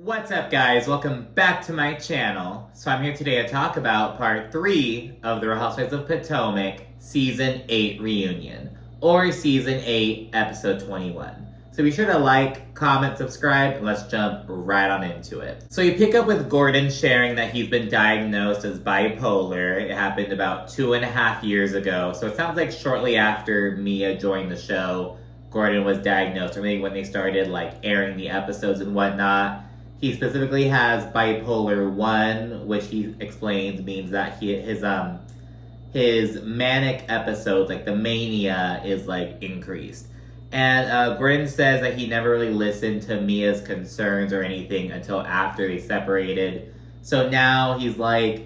What's up, guys? Welcome back to my channel. So I'm here today to talk about part 3 of the Real Housewives of Potomac Season 8 Reunion, or Season 8, Episode 21. So be sure to like, comment, subscribe, and let's jump right on into it. So you pick up with Gordon sharing that he's been diagnosed as bipolar. It happened about 2.5 years ago. So it sounds like shortly after Mia joined the show, Gordon was diagnosed, or maybe when they started airing the episodes and whatnot. He specifically has bipolar 1, which he explains means that his manic episodes, like the mania, is increased. And Gordon says that he never really listened to Mia's concerns or anything until after they separated. So now he's in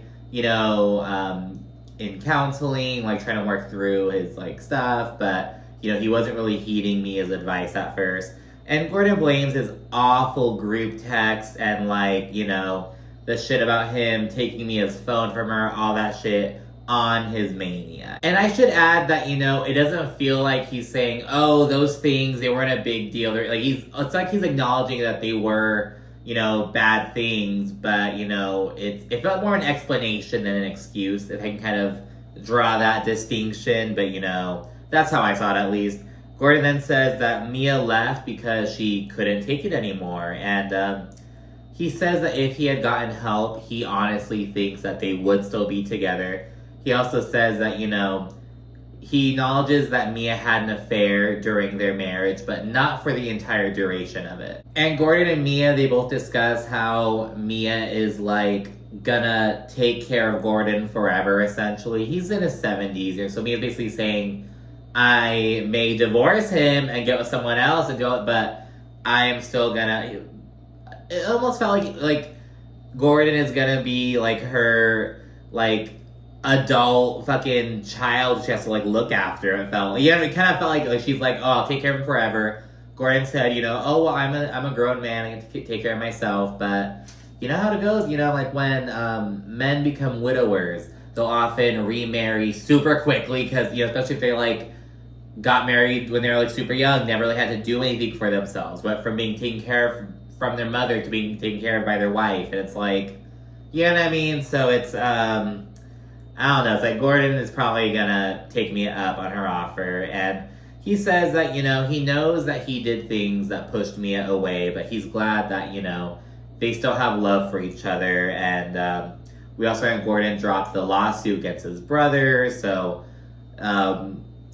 counseling, trying to work through his stuff, but he wasn't really heeding Mia's advice at first. And Gordon blames his awful group text and the shit about him taking Mia's phone from her, all that shit, on his mania. And I should add that, it doesn't feel like he's saying, oh, those things, they weren't a big deal. It's like he's acknowledging that they were, bad things, but, it felt more an explanation than an excuse, if I can kind of draw that distinction, but, that's how I saw it at least. Gordon then says that Mia left because she couldn't take it anymore, and he says that if he had gotten help, he honestly thinks that they would still be together. He also says that, he acknowledges that Mia had an affair during their marriage, but not for the entire duration of it. And Gordon and Mia, they both discuss how Mia is, gonna take care of Gordon forever, essentially. He's in his 70s, so Mia's basically saying, I may divorce him and get with someone else and do it, but I am still gonna... It almost felt like Gordon is gonna be her adult fucking child she has to look after. It felt it kind of felt like she's oh, I'll take care of him forever. Gordon said, oh, well, I'm a grown man, I get to take care of myself, but you know how it goes, when men become widowers, they'll often remarry super quickly because especially if they got married when they were super young, never really had to do anything for themselves, but from being taken care of from their mother to being taken care of by their wife. And it's you know what I mean? So it's I don't know, it's Gordon is probably gonna take Mia up on her offer, and he says that he knows that he did things that pushed Mia away, but he's glad that they still have love for each other. And we also had Gordon drop the lawsuit against his brother, so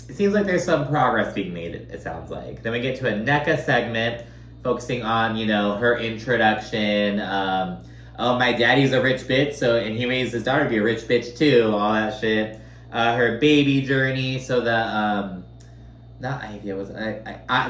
it seems like there's some progress being made, it sounds like. Then we get to a NECA segment, focusing on, her introduction. Oh, my daddy's a rich bitch, and he raised his daughter to be a rich bitch too, all that shit. Her baby journey, so the, not IVF,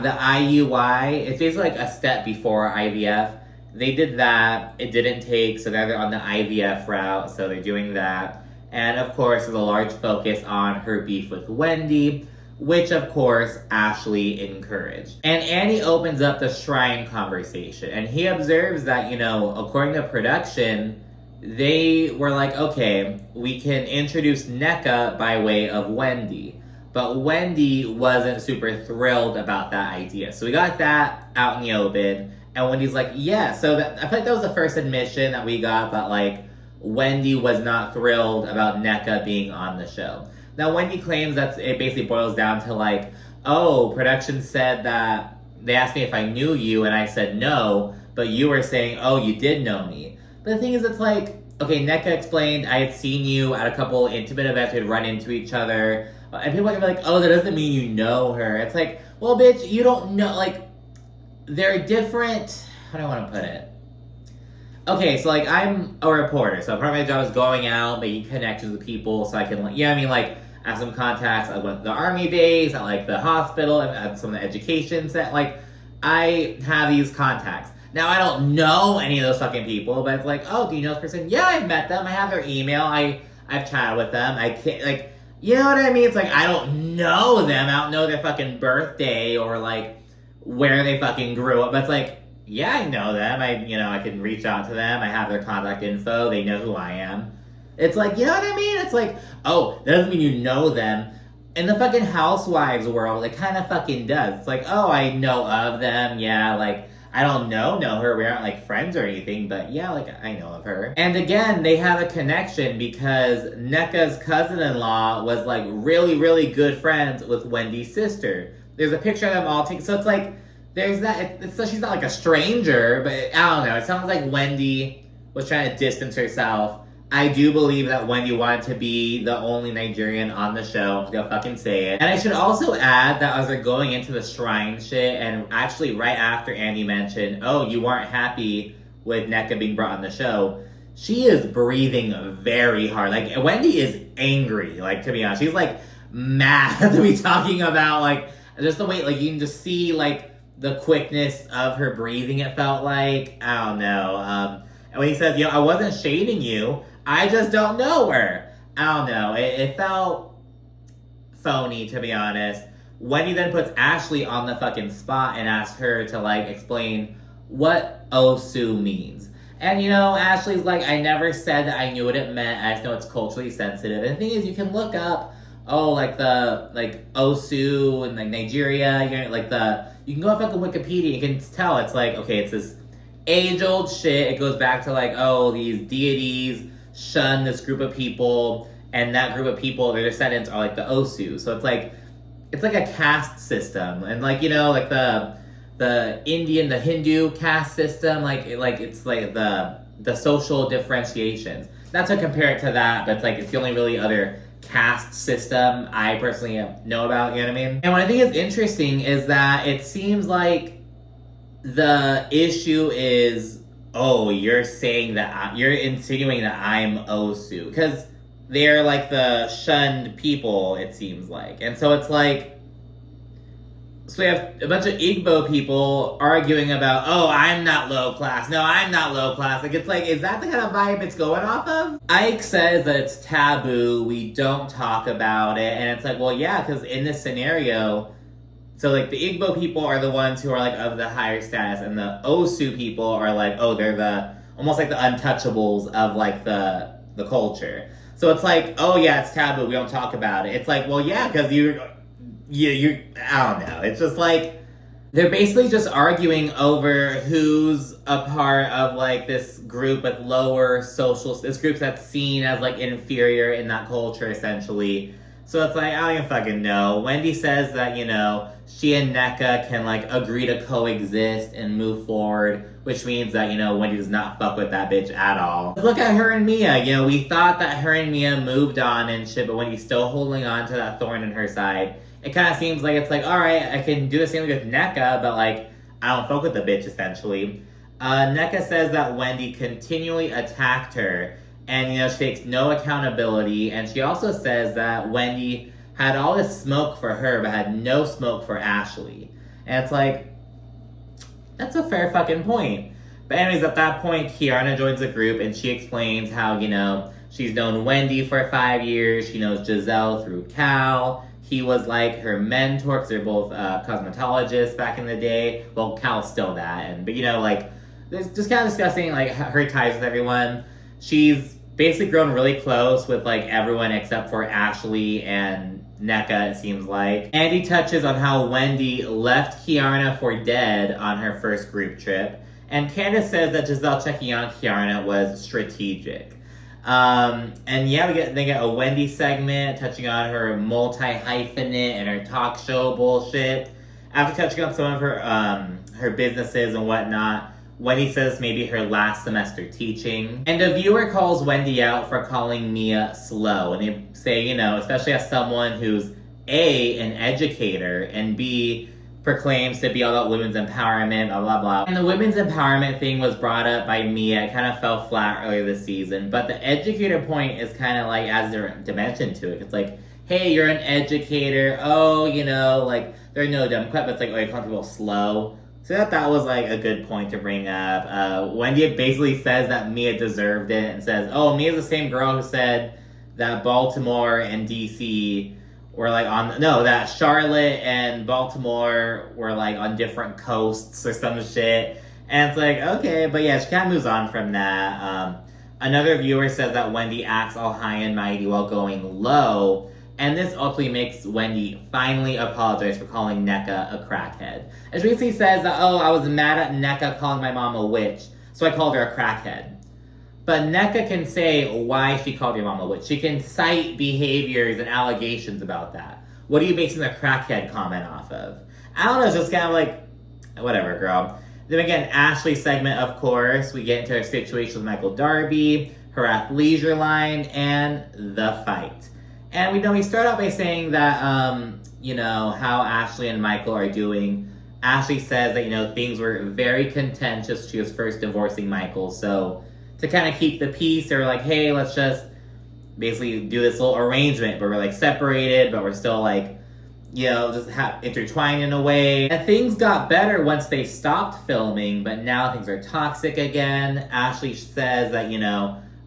the IUI, it's basically a step before IVF. They did that, it didn't take, so now they're on the IVF route, so they're doing that. And of course, there's a large focus on her beef with Wendy, which of course Ashley encouraged. And Annie opens up the shrine conversation, and he observes that, according to production, they were okay, we can introduce NECA by way of Wendy. But Wendy wasn't super thrilled about that idea. So we got that out in the open. And Wendy's yeah. So I feel like that was the first admission that we got that, Wendy was not thrilled about NECA being on the show. Now, Wendy claims that it basically boils down to, oh, production said that they asked me if I knew you, and I said no, but you were saying, oh, you did know me. But the thing is, it's okay, NECA explained I had seen you at a couple intimate events, we'd run into each other, and people are be oh, that doesn't mean you know her. It's well, bitch, you don't know, they're different, how do I want to put it? Okay, so I'm a reporter, so part of my job is going out, making connections with people, so I can, I have some contacts at the army base, at the hospital, at some of the education set, I have these contacts. Now, I don't know any of those fucking people, but it's oh, do you know this person? Yeah, I've met them, I have their email, I've chatted with them, I can't, you know what I mean? It's I don't know them, I don't know their fucking birthday, or where they fucking grew up, but it's yeah, I know them. I can reach out to them. I have their contact info. They know who I am. It's you know what I mean? It's oh, that doesn't mean you know them. In the fucking housewives world, it kind of fucking does. It's oh, I know of them. Yeah, I don't know her. We aren't like friends or anything, but yeah, like I know of her. And again, they have a connection because NECA's cousin-in-law was like really good friends with Wendy's sister. There's a picture of them all taken. So it's like, there's that. So she's not like a stranger, but I don't know. It sounds like Wendy was trying to distance herself. I do believe that Wendy wanted to be the only Nigerian on the show. I'm just gonna fucking say it. And I should also add that as they're going into the shrine shit, and actually right after Andy mentioned, oh, you weren't happy with NECA being brought on the show, she is breathing very hard. Like, Wendy is angry, like, to be honest. She's, like, mad to be talking about, like, just the way, like, you can just see, like, the quickness of her breathing, it felt like. I don't know. And when he says, I wasn't shading you, I just don't know her. I don't know. It felt phony, to be honest. Wendy then puts Ashley on the fucking spot and asks her to, like, explain what Osu means. And, Ashley's like, I never said that I knew what it meant. I just know it's culturally sensitive. And the thing is, you can look up, Osu and, like, Nigeria. You can go up on Wikipedia. You can tell it's like, okay, it's this age-old shit. It goes back to, like, these deities shun this group of people, and that group of people, their descendants are like the Osu. So it's like a caste system, and the Indian, the Hindu caste system, it's like the social differentiations. Not to compare it to that, but it's the only really other caste system I personally know about. You know what I mean? And what I think is interesting is that it seems like the issue is, you're saying that you're insinuating that I'm Osu, because they're like the shunned people, it seems like. And so it's like, so we have a bunch of Igbo people arguing about, I'm not low class. No, I'm not low class. Like, it's like, is that the kind of vibe it's going off of? Ike says that it's taboo. We don't talk about it. And it's like, well, yeah, because in this scenario, so, like, the Igbo people are the ones who are, like, of the higher status, and the Osu people are, like, they're almost like the untouchables of, like, the culture. So it's like, it's taboo, we don't talk about it. It's like, well, yeah, because you I don't know. It's just, like, they're basically just arguing over who's a part of, like, this group with lower this group that's seen as, like, inferior in that culture, essentially. So it's like, I don't even fucking know. Wendy says that, she and NECA can, like, agree to coexist and move forward, which means that, Wendy does not fuck with that bitch at all. Look at her and Mia. We thought that her and Mia moved on and shit, but Wendy's still holding on to that thorn in her side. It kind of seems like it's like, all right, I can do the same with NECA, but, like, I don't fuck with the bitch, essentially. NECA says that Wendy continually attacked her, and, she takes no accountability. And she also says that Wendy had all this smoke for her, but had no smoke for Ashley. And it's like, that's a fair fucking point. But anyways, at that point, Kiana joins the group, and she explains how, she's known Wendy for 5 years. She knows Giselle through Cal. He was, like, her mentor, because they're both cosmetologists back in the day. Well, Cal's still that. But, there's just kind of discussing, like, her ties with everyone. She's basically grown really close with, like, everyone except for Ashley and NECA, it seems like. Andy touches on how Wendy left Kiana for dead on her first group trip. And Candace says that Giselle checking on Kiana was strategic. And yeah, they get a Wendy segment touching on her multi-hyphenate and her talk show bullshit. After touching on some of her businesses and whatnot, Wendy says maybe her last semester teaching. And a viewer calls Wendy out for calling Mia slow. And they say, especially as someone who's A, an educator, and B, proclaims to be all about women's empowerment, blah, blah, blah. And the women's empowerment thing was brought up by Mia. It kind of fell flat earlier this season. But the educator point is kind of like, as their dimension to it. It's like, hey, you're an educator. There are no dumb questions. But it's like, you're calling people slow. So that was, like, a good point to bring up. Wendy basically says that Mia deserved it and says, Mia's the same girl who said that Baltimore and D.C. were, like, that Charlotte and Baltimore were, like, on different coasts or some shit. And it's like, okay, but yeah, she kind of moves on from that. Another viewer says that Wendy acts all high and mighty while going low, And this ultimately makes Wendy finally apologize for calling NECA a crackhead. And she basically says that, oh, I was mad at NECA calling my mom a witch, so I called her a crackhead. But NECA can say why she called your mom a witch. She can cite behaviors and allegations about that. What are you basing the crackhead comment off of? I don't know, it's just kind of like, whatever, girl. Then again, Ashley's segment, of course. We get into her situation with Michael Darby, her athleisure line, and the fight. And we start out by saying that, how Ashley and Michael are doing. Ashley says that, things were very contentious. She was first divorcing Michael. So to kind of keep the peace, they were like, hey, let's just basically do this little arrangement. But we're like separated, but we're still like, just intertwined in a way. And things got better once they stopped filming, but now things are toxic again. Ashley says that,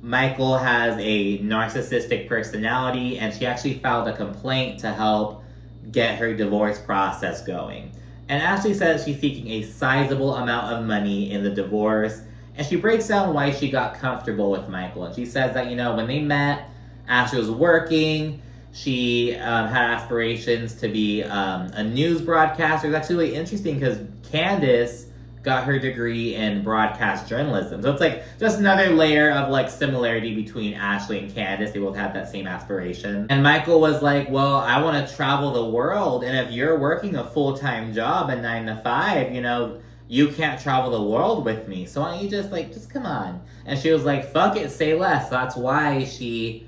Michael has a narcissistic personality, and she actually filed a complaint to help get her divorce process going. And Ashley says she's seeking a sizable amount of money in the divorce, and she breaks down why she got comfortable with Michael. And she says that, when they met, Ashley was working. She had aspirations to be a news broadcaster. It's actually really interesting because Candace got her degree in broadcast journalism. So it's like just another layer of like similarity between Ashley and Candace. They both had that same aspiration. And Michael was like, well, I want to travel the world. And if you're working a full-time job, a 9 to 5, you can't travel the world with me. So why don't you just come on? And she was like, fuck it, say less. So that's why she,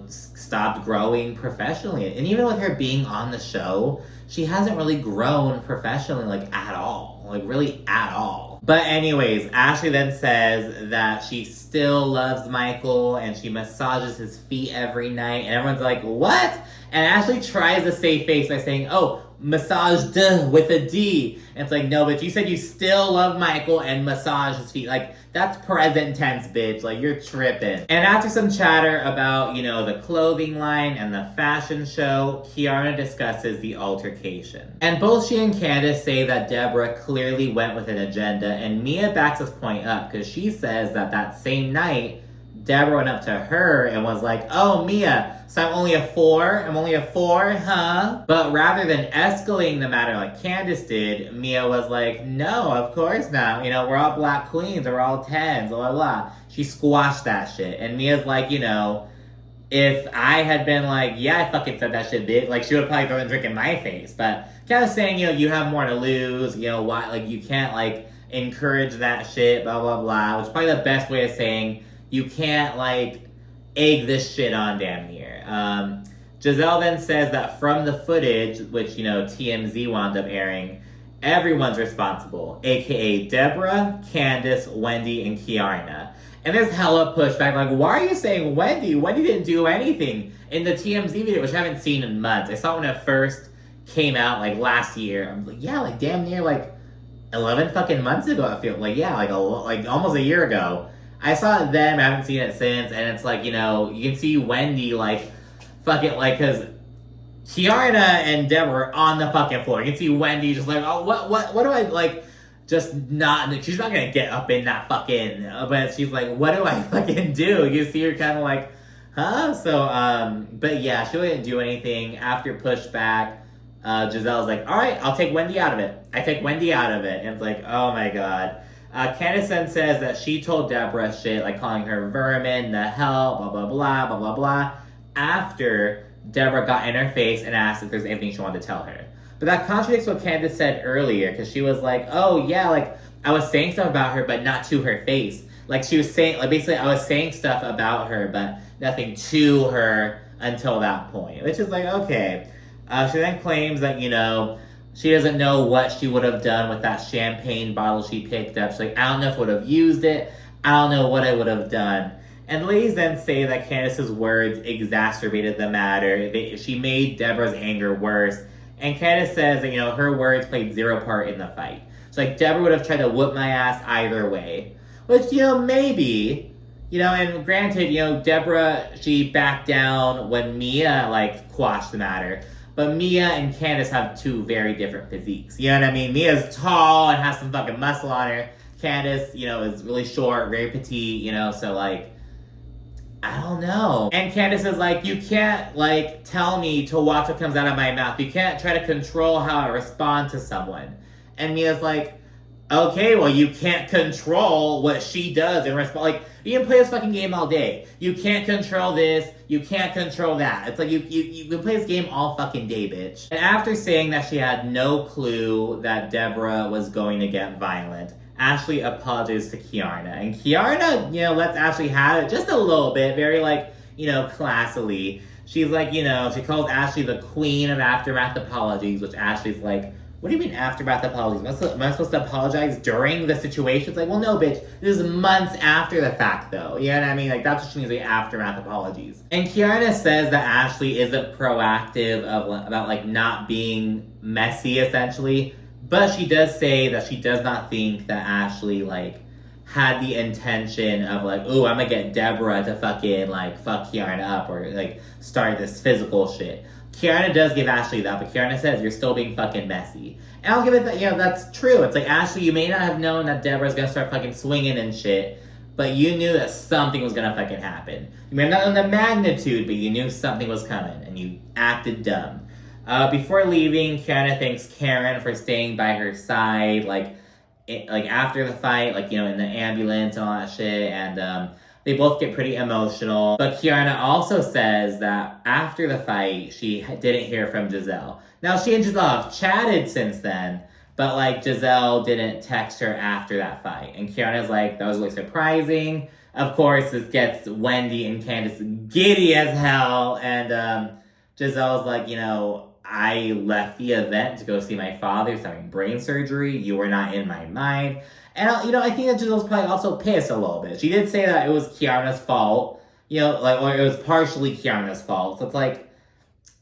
stopped growing professionally. And even with her being on the show, she hasn't really grown professionally, at all. Really at all. But anyways, Ashley then says that she still loves Michael and she massages his feet every night. And everyone's like, what? And Ashley tries to save face by saying, oh, massaged with a D. And it's like, no, but you said you still love Michael and massage his feet. That's present tense, bitch. You're tripping. And after some chatter about, the clothing line and the fashion show, Kiarna discusses the altercation. And both she and Candace say that Deborah clearly went with an agenda, and Mia backs this point up because she says that same night, Deborah went up to her and was like, oh, Mia, so I'm only a 4? I'm only a 4, huh? But rather than escalating the matter like Candace did, Mia was like, no, of course not. We're all black queens, or we're all 10s, blah, blah, blah. She squashed that shit. And Mia's like, if I had been like, yeah, I fucking said that shit, bitch, she would probably throw a drink in my face. But kind of saying, you have more to lose, why, you can't, encourage that shit, blah, blah, blah. Which is probably the best way of saying, you can't, egg this shit on damn near. Giselle then says that from the footage, which, TMZ wound up airing, everyone's responsible, aka Deborah, Candace, Wendy, and Kiarna. And there's hella pushback, why are you saying Wendy? Wendy didn't do anything. In the TMZ video, which I haven't seen in months, I saw it when it first came out, last year. I'm like, yeah, damn near, 11 fucking months ago, I feel. Almost a year ago. I saw it then, I haven't seen it since, and it's you can see Wendy, because Kiarna and Deborah are on the fucking floor. You can see Wendy just oh, what do I, just not, she's not gonna get up in that fucking, but she's like, what do I fucking do? You see her kind of huh? So, but yeah, she didn't do anything. After pushback, Giselle's like, alright, I'll take Wendy out of it. I take Wendy out of it. And it's oh my god. Candace then says that she told Deborah shit, calling her vermin, the hell, blah, blah, blah, blah, blah, blah, after Deborah got in her face and asked if there's anything she wanted to tell her. But that contradicts what Candace said earlier, because she was like, oh, yeah, I was saying stuff about her, but not to her face. She was saying, basically, I was saying stuff about her, but nothing to her until that point, which is okay. She then claims that, she doesn't know what she would have done with that champagne bottle she picked up. She's like, I don't know if I would have used it. I don't know what I would have done. And ladies then say that Candace's words exacerbated the matter. She made Deborah's anger worse. And Candace says that, her words played zero part in the fight. So, Deborah would have tried to whoop my ass either way. Which, maybe. And granted, Deborah, she backed down when Mia, quashed the matter. But Mia and Candace have two very different physiques. You know what I mean? Mia's tall and has some fucking muscle on her. Candace, is really short, very petite, so I don't know. And Candace is like, you can't, like, tell me to watch what comes out of my mouth. You can't try to control how I respond to someone. And Mia's like, okay, well, you can't control what she does in response. Like, you can play this fucking game all day. You can't control this. You can't control that. It's like, you can play this game all fucking day, bitch. And after saying that she had no clue that Deborah was going to get violent, Ashley apologizes to Kiarna. And Kiarna, lets Ashley have it just a little bit, very, like, classily. She's like, she calls Ashley the queen of aftermath apologies, which Ashley's like, what do you mean aftermath apologies? Am I supposed to apologize during the situation? It's like, well, no, bitch. This is months after the fact, though. You know what I mean? Like, that's what she means by aftermath apologies. And Kiarna says that Ashley isn't proactive about, like, not being messy, essentially. But she does say that she does not think that Ashley, like, had the intention of, like, ooh, I'm gonna get Deborah to fucking, like, fuck Kiarna up or, like, start this physical shit. Kiarna does give Ashley that, but Kiarna says, you're still being fucking messy. And I'll give it that, that's true. It's like, Ashley, you may not have known that Deborah's gonna start fucking swinging and shit, but you knew that something was gonna fucking happen. You may not know the magnitude, but you knew something was coming, and you acted dumb. Before leaving, Kiarna thanks Karen for staying by her side, like after the fight, like, in the ambulance and all that shit, and, they both get pretty emotional. But Kiarna also says that after the fight, she didn't hear from Giselle. Now, she and Giselle have chatted since then, but, like, Giselle didn't text her after that fight. And Kiarna's like, that was really surprising. Of course, this gets Wendy and Candace giddy as hell. And Giselle's like, I left the event to go see my father who's having brain surgery. You were not in my mind. And, I think that Giselle's probably also pissed a little bit. She did say that it was Kiarna's fault, or it was partially Kiarna's fault. So it's like,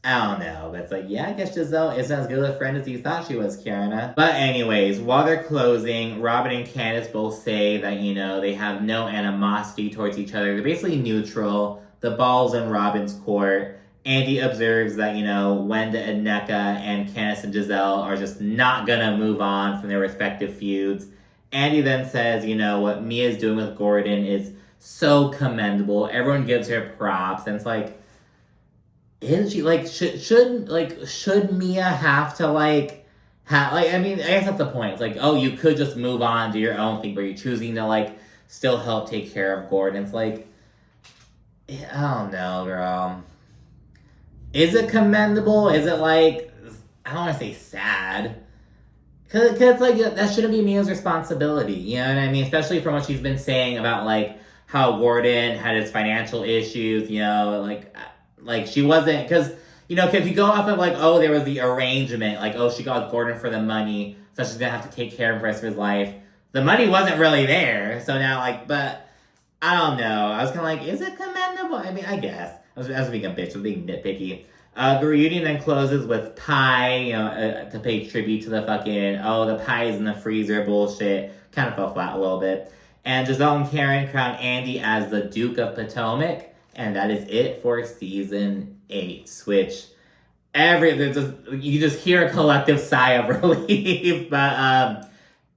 I don't know. But it's like, yeah, I guess Giselle isn't as good a friend as you thought she was, Kiarna. But anyways, while they're closing, Robin and Candace both say that, they have no animosity towards each other. They're basically neutral. The ball's in Robin's court. Andy observes that, Wenda and Nneka and Candace and Giselle are just not gonna move on from their respective feuds. Andy then says, what Mia's doing with Gordon is so commendable. Everyone gives her props. And it's like, isn't she, like, should Mia have to, like, I guess that's the point. It's like, oh, you could just move on, do your own thing, but you're choosing to, like, still help take care of Gordon. It's like, I don't know, girl. Is it commendable? Is it, like, I don't want to say sad. Because it's like, that shouldn't be Mia's responsibility, you know what I mean? Especially from what she's been saying about, like, how Gordon had his financial issues, like she wasn't, because, if you go off of, like, oh, there was the arrangement, like, oh, she got Gordon for the money, so she's gonna have to take care of him for the rest of his life. The money wasn't really there, so now, like, but, I don't know. I was kind of like, is it commendable? I mean, I guess. I was being a bitch, I was being nitpicky. The reunion then closes with pie, to pay tribute to the fucking, oh, the pie is in the freezer bullshit. Kind of fell flat a little bit. And Giselle and Karen crown Andy as the Duke of Potomac. And that is it for season 8, which you just hear a collective sigh of relief. But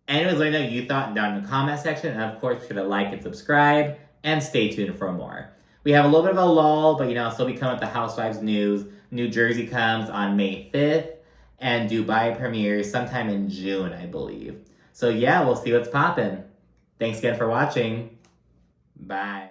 anyways, let me know what you thought down in the comment section. And of course, be sure to like and subscribe. And stay tuned for more. We have a little bit of a lull, but I'll still be coming with the Housewives news. New Jersey comes on May 5th, and Dubai premieres sometime in June, I believe. So yeah, we'll see what's poppin'. Thanks again for watching. Bye.